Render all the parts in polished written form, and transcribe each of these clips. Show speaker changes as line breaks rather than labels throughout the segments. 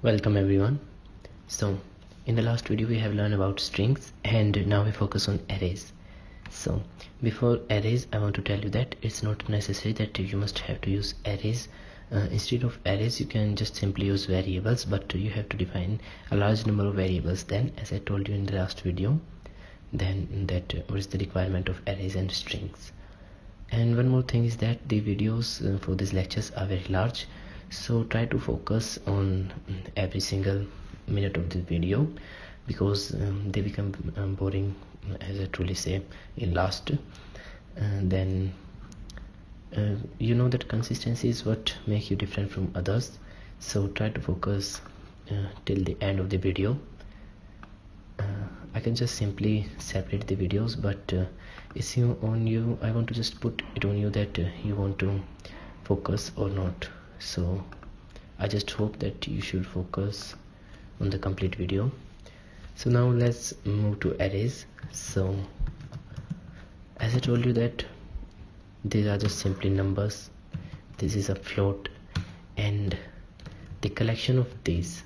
Welcome everyone. So in the last video we have learned about strings, and now we focus on arrays. So before arrays, I want to tell you that it's not necessary that you must have to use arrays. Instead of arrays, you can just simply use variables, but you have to define a large number of variables. Then, as I told you in the last video, then that what is the requirement of arrays and strings. And one more thing is that the videos for these lectures are very large, so try to focus on every single minute of the video, because they become boring, as I truly say, in last. Then you know that consistency is what makes you different from others, so try to focus till the end of the video. I can just simply separate the videos, but it's on you. I want to just put it on you that you want to focus or not. So I just hope that you should focus on the complete video. So now let's move to arrays. So as I told you that these are just simply numbers. This is a float, and the collection of these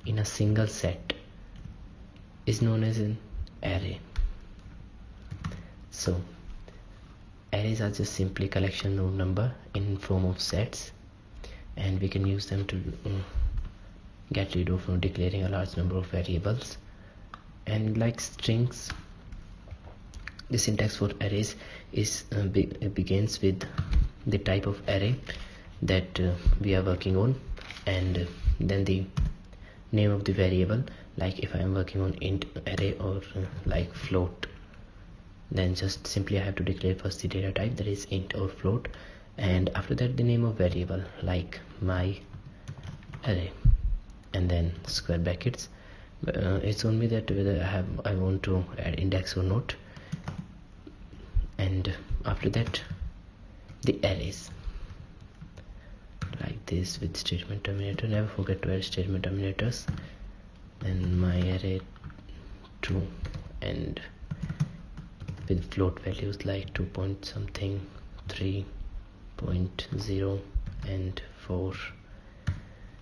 in a single set is known as an array. So arrays are just simply collection of number in form of sets, and we can use them to get rid of declaring a large number of variables. And like strings, the syntax for arrays is begins with the type of array that we are working on, and then the name of the variable. Like if I am working on int array or like float, then just simply I have to declare first the data type, that is int or float, and after that the name of variable, like my array, and then square brackets. It's on me that whether I want to add index or not. And after that the arrays, like this with statement terminator. Never forget to add statement terminators. And my array 2, and with float values like 2 point something, 3.0 and 4.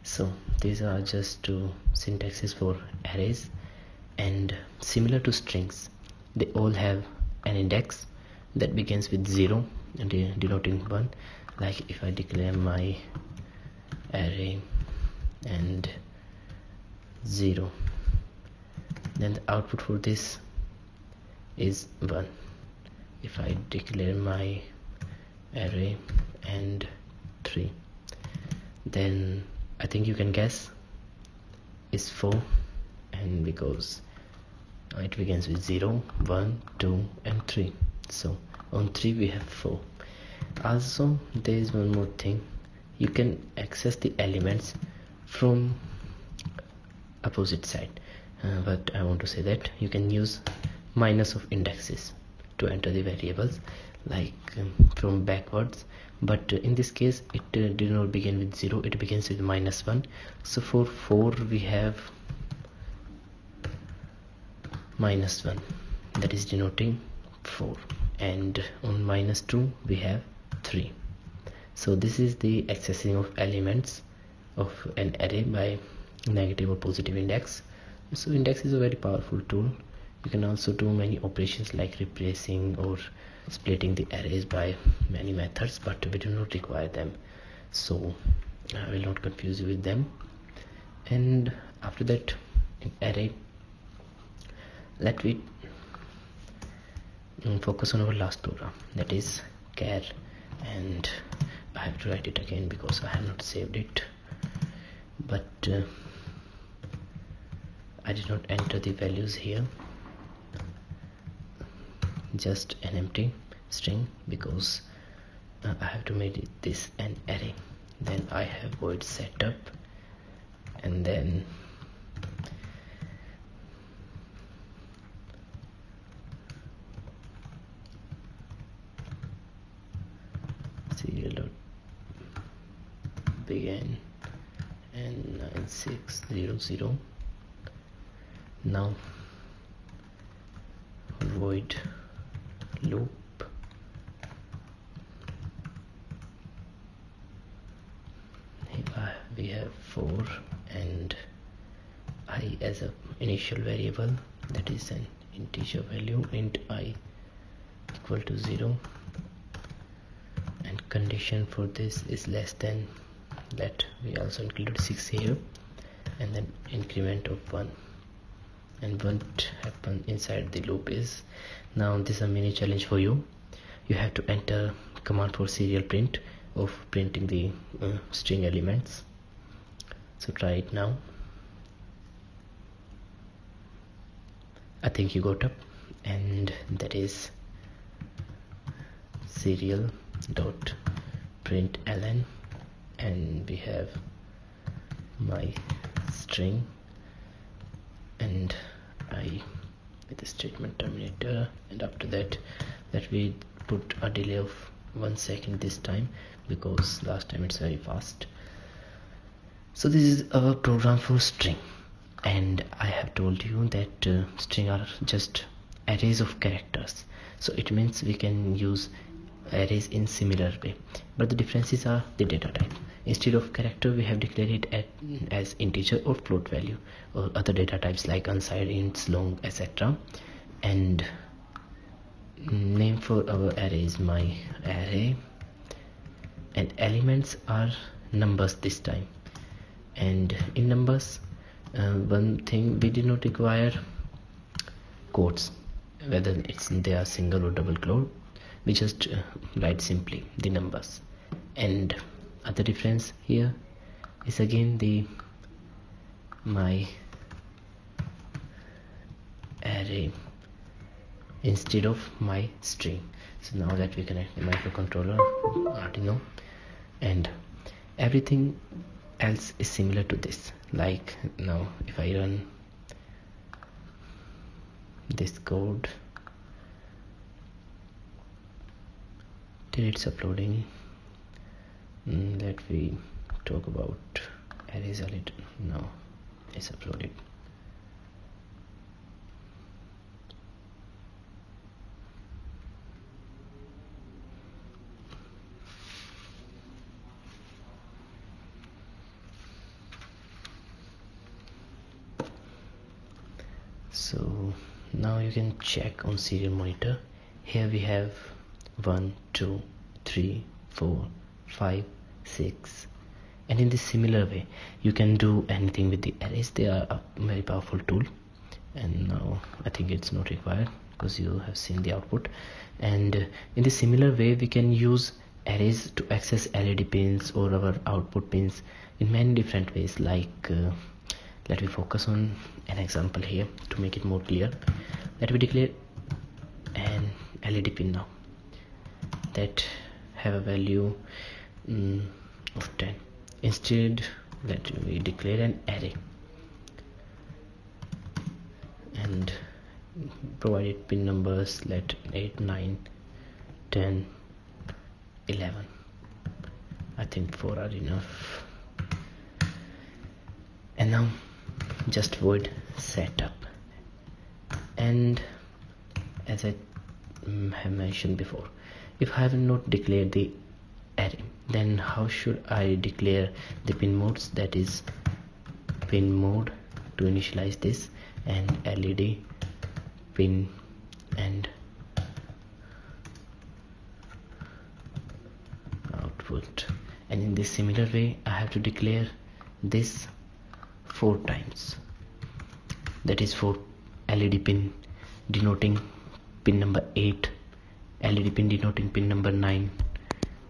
So these are just two syntaxes for arrays, and similar to strings, they all have an index that begins with 0 and denoting 1. Like if I declare my array and 0, then the output for this is 1. If I declare my array and 3, then I think you can guess is 4, and because it begins with 0, 1, 2 and 3. So on 3 we have 4. Also there is one more thing, you can access the elements from opposite side, but I want to say that you can use minus of indexes to enter the variables, like from backwards, but in this case it did not begin with 0, it begins with -1. So for 4 we have -1, that is denoting 4, and on -2 we have 3. So this is the accessing of elements of an array by negative or positive index. So index is a very powerful tool. You can also do many operations like replacing or splitting the arrays by many methods, but we do not require them, so I will not confuse you with them. And after that, in array, let me focus on our last program, that is char. And I have to write it again because I have not saved it, but I did not enter the values here, just an empty string, because I have to make this an array. Then I have void setup, and then serial dot begin and 9600. Now void loop, we have 4 and I as a initial variable, that is an integer value, int I equal to 0, and condition for this is less than that. We also included 6 here, and then increment of 1. And what happens inside the loop is, now this is a mini challenge for you. You have to enter command for serial print of printing the string elements. So try it now. I think you got up, and that is serial dot println, and we have my string, and I with the statement terminator, and after that we put a delay of 1 second this time, because last time it's very fast. So this is our program for string, and I have told you that string are just arrays of characters, so it means we can use arrays in similar way, but the differences are the data type. Instead of character, we have declared it as integer or float value, or other data types like unsigned, ints, long, etc. And name for our array is my array, and elements are numbers this time. And in numbers, one thing, we did not require quotes, whether they are single or double quote. We just write simply the numbers. And other difference here is again the my array instead of my string. So now that we connect the microcontroller Arduino, and everything else is similar to this. Like now if I run this code till it's uploading, let we talk about arrays a little. Now it's uploaded. So now you can check on serial monitor. Here we have 1, 2, 3, 4, 5, 6, and in this similar way you can do anything with the arrays. They are a very powerful tool, and now I think it's not required because you have seen the output. And in the similar way we can use arrays to access LED pins or our output pins in many different ways. Like let me focus on an example here to make it more clear. Let me declare an LED pin now that have a value of 10. Instead, let we declare an array and provided pin numbers, let 8, 9, 10, 11. I think 4 are enough. And now just void setup, and as I have mentioned before, if I have not declared the array, then how should I declare the pin modes? That is pin mode to initialize this, and LED pin and output. And in this similar way I have to declare this 4 times, that is for LED pin denoting pin number 8, LED pin denoting pin number 9,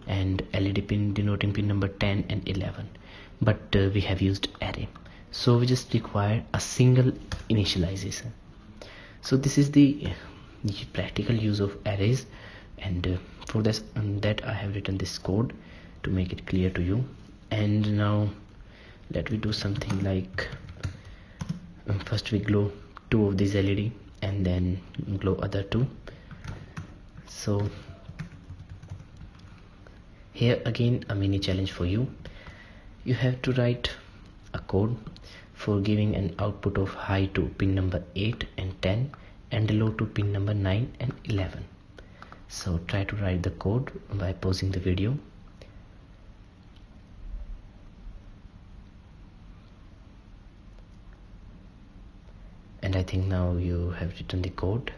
and LED pin denoting pin number 10 and 11. But we have used array, so we just require a single initialization. So this is the practical use of arrays, and for this that I have written this code to make it clear to you. And now let me do something like first we glow 2 of these LED and then glow other 2. So here again a mini challenge for you. You have to write a code for giving an output of high to pin number 8 and 10 and low to pin number 9 and 11. So try to write the code by pausing the video. I think now you have written the code,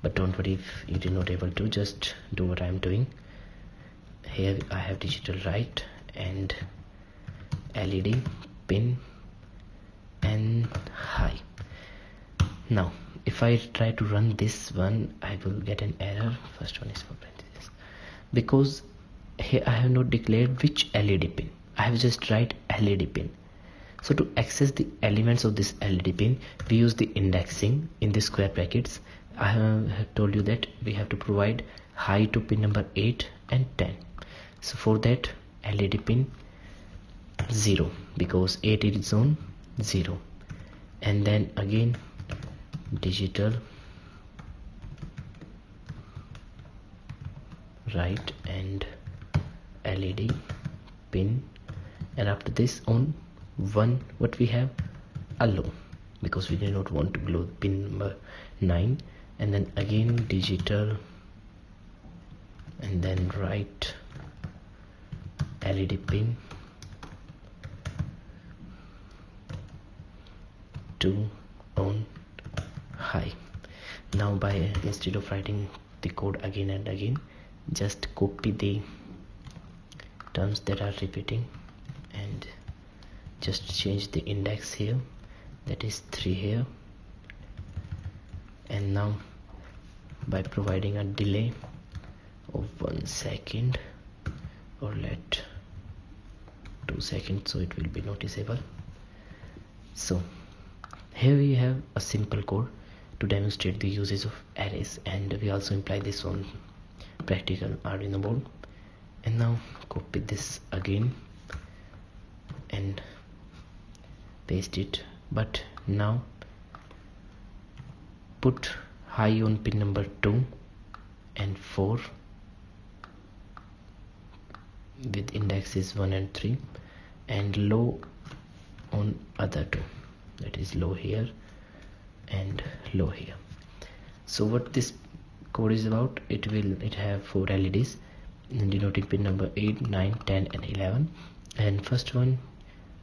but don't worry if you did not able to, just do what I am doing. Here I have digital write and LED pin and high. Now if I try to run this one, I will get an error. First one is for parentheses, because here I have not declared which LED pin. I have just write LED pin. So to access the elements of this LED pin, we use the indexing in the square brackets. I have told you that we have to provide high to pin number 8 and 10. So for that, LED pin 0, because 8 is on 0, and then again digital write and LED pin, and after this on 1 what we have allow, because we do not want to glow pin number 9, and then again digital and then write LED pin 2 on high. Now by instead of writing the code again and again, just copy the terms that are repeating and just change the index here, that is 3 here, and now by providing a delay of 1 second, or let 2 seconds, so it will be noticeable. So here we have a simple code to demonstrate the uses of arrays, and we also imply this on practical Arduino board. And now copy this again and paste it, but now put high on pin number 2 and 4 with indexes 1 and 3, and low on other 2, that is low here and low here. So what this code is about, it have 4 LEDs denoting pin number 8, 9, 10 and 11, and first one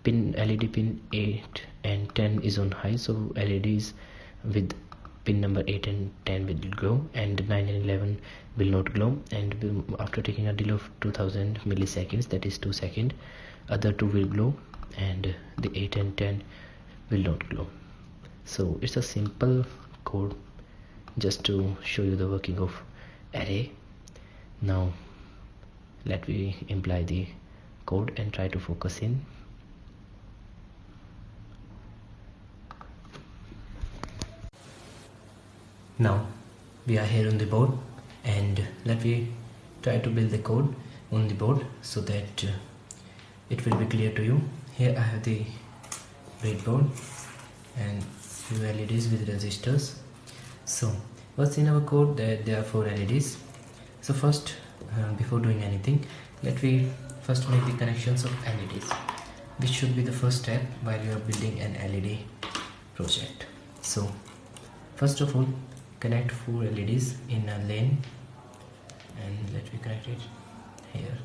pin LED pin 8 and 10 is on high, so LEDs with pin number 8 and 10 will glow, and 9 and 11 will not glow, and after taking a delay of 2000 milliseconds, that is 2 seconds, other 2 will glow and the 8 and 10 will not glow. So it's a simple code just to show you the working of array. Now let me imply the code and try to focus in. Now we are here on the board, and let me try to build the code on the board so that it will be clear to you. Here I have the breadboard and few LEDs with resistors. So what's in our code, that there are 4 LEDs. So first, before doing anything, let me first make the connections of LEDs, which should be the first step while you are building an LED project. So first of all, connect 4 LEDs in a lane, and let me connect it here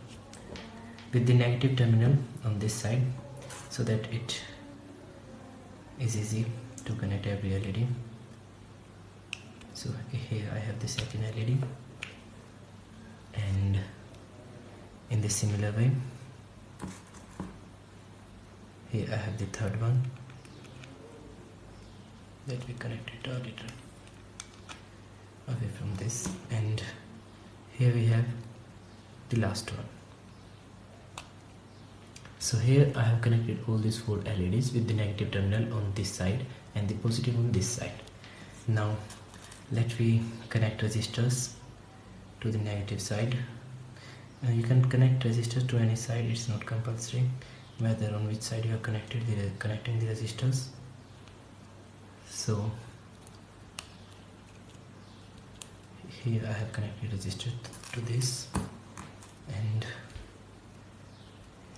with the negative terminal on this side, so that it is easy to connect every LED. So here I have the second LED, and in the similar way here I have the third one. Let me connect it a little away from this, and here we have the last one. So here I have connected all these 4 LEDs with the negative terminal on this side and the positive on this side. Now let me connect resistors to the negative side. You can connect resistors to any side, it's not compulsory whether on which side you are connecting the resistors. So here I have connected resistor to this, and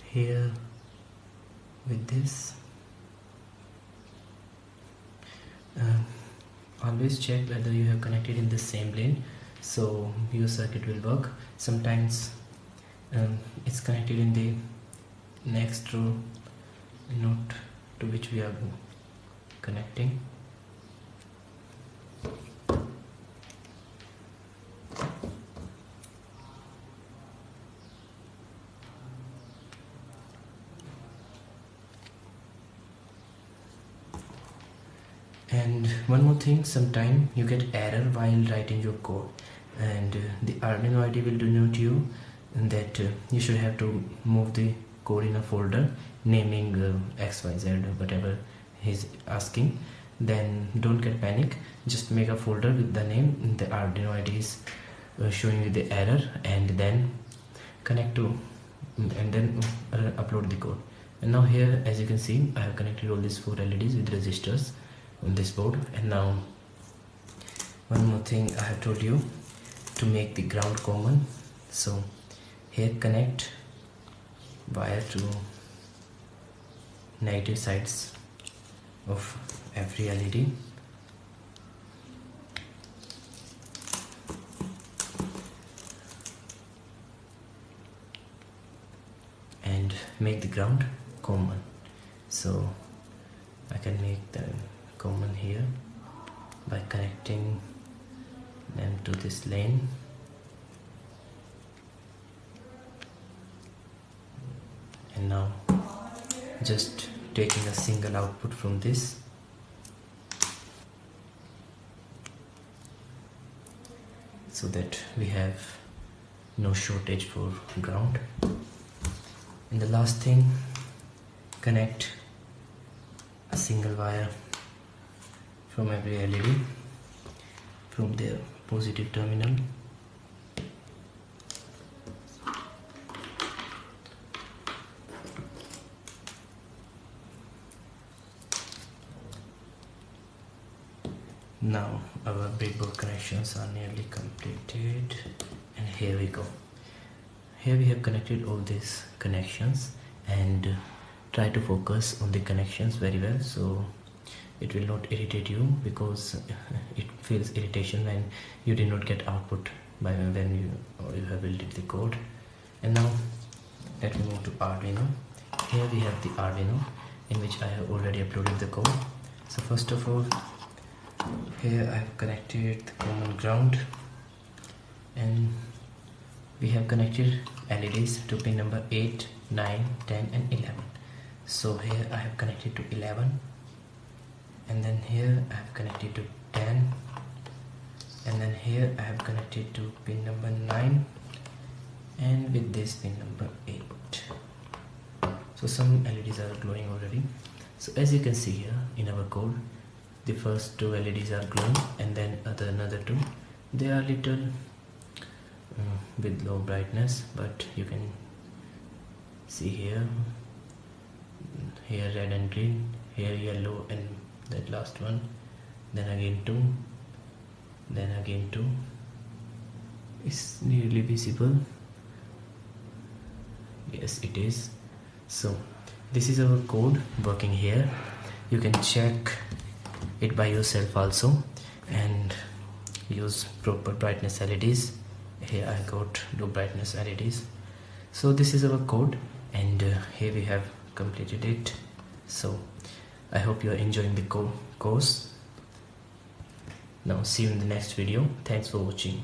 here with this. Always check whether you have connected in the same lane, so your circuit will work. Sometimes it's connected in the next row node to which we are connecting. And one more thing, sometime you get error while writing your code, and the Arduino IDE will denote you that you should have to move the code in a folder naming XYZ, whatever he's asking. Then don't get panic, just make a folder with the name. The Arduino IDE is showing you the error, and then connect to and then upload the code. And now here, as you can see, I have connected all these 4 LEDs with resistors on this board. And now one more thing I have told you, to make the ground common. So here connect wire to negative sides of every LED. And make the ground common. So I can make the common here by connecting them to this lane. And now just taking a single output from this, so that we have no shortage for ground. And the last thing, connect a single wire from every LED from their positive terminal. Now our breadboard connections are nearly completed, and here we go. Here we have connected all these connections, and try to focus on the connections very well, so it will not irritate you, because it feels irritation when you did not get output by when you have built the code. And now let me move to Arduino. Here we have the Arduino, in which I have already uploaded the code. So first of all, here I have connected the common ground, and we have connected LEDs to pin number 8, 9, 10 and 11. So here I have connected to 11, and then here I have connected to 10, and then here I have connected to pin number 9, and with this pin number 8. So some LEDs are glowing already. So as you can see here in our code, the first 2 LEDs are glowing, and then another 2, they are little with low brightness, but you can see here red and green, here yellow, and that last one, then again 2, then again 2. It's nearly visible. Yes, it is. So this is our code working here. You can check it by yourself also, and use proper brightness LEDs. Here I got low brightness LEDs. So this is our code, and here we have completed it. So I hope you are enjoying the course. Now see you in the next video. Thanks for watching.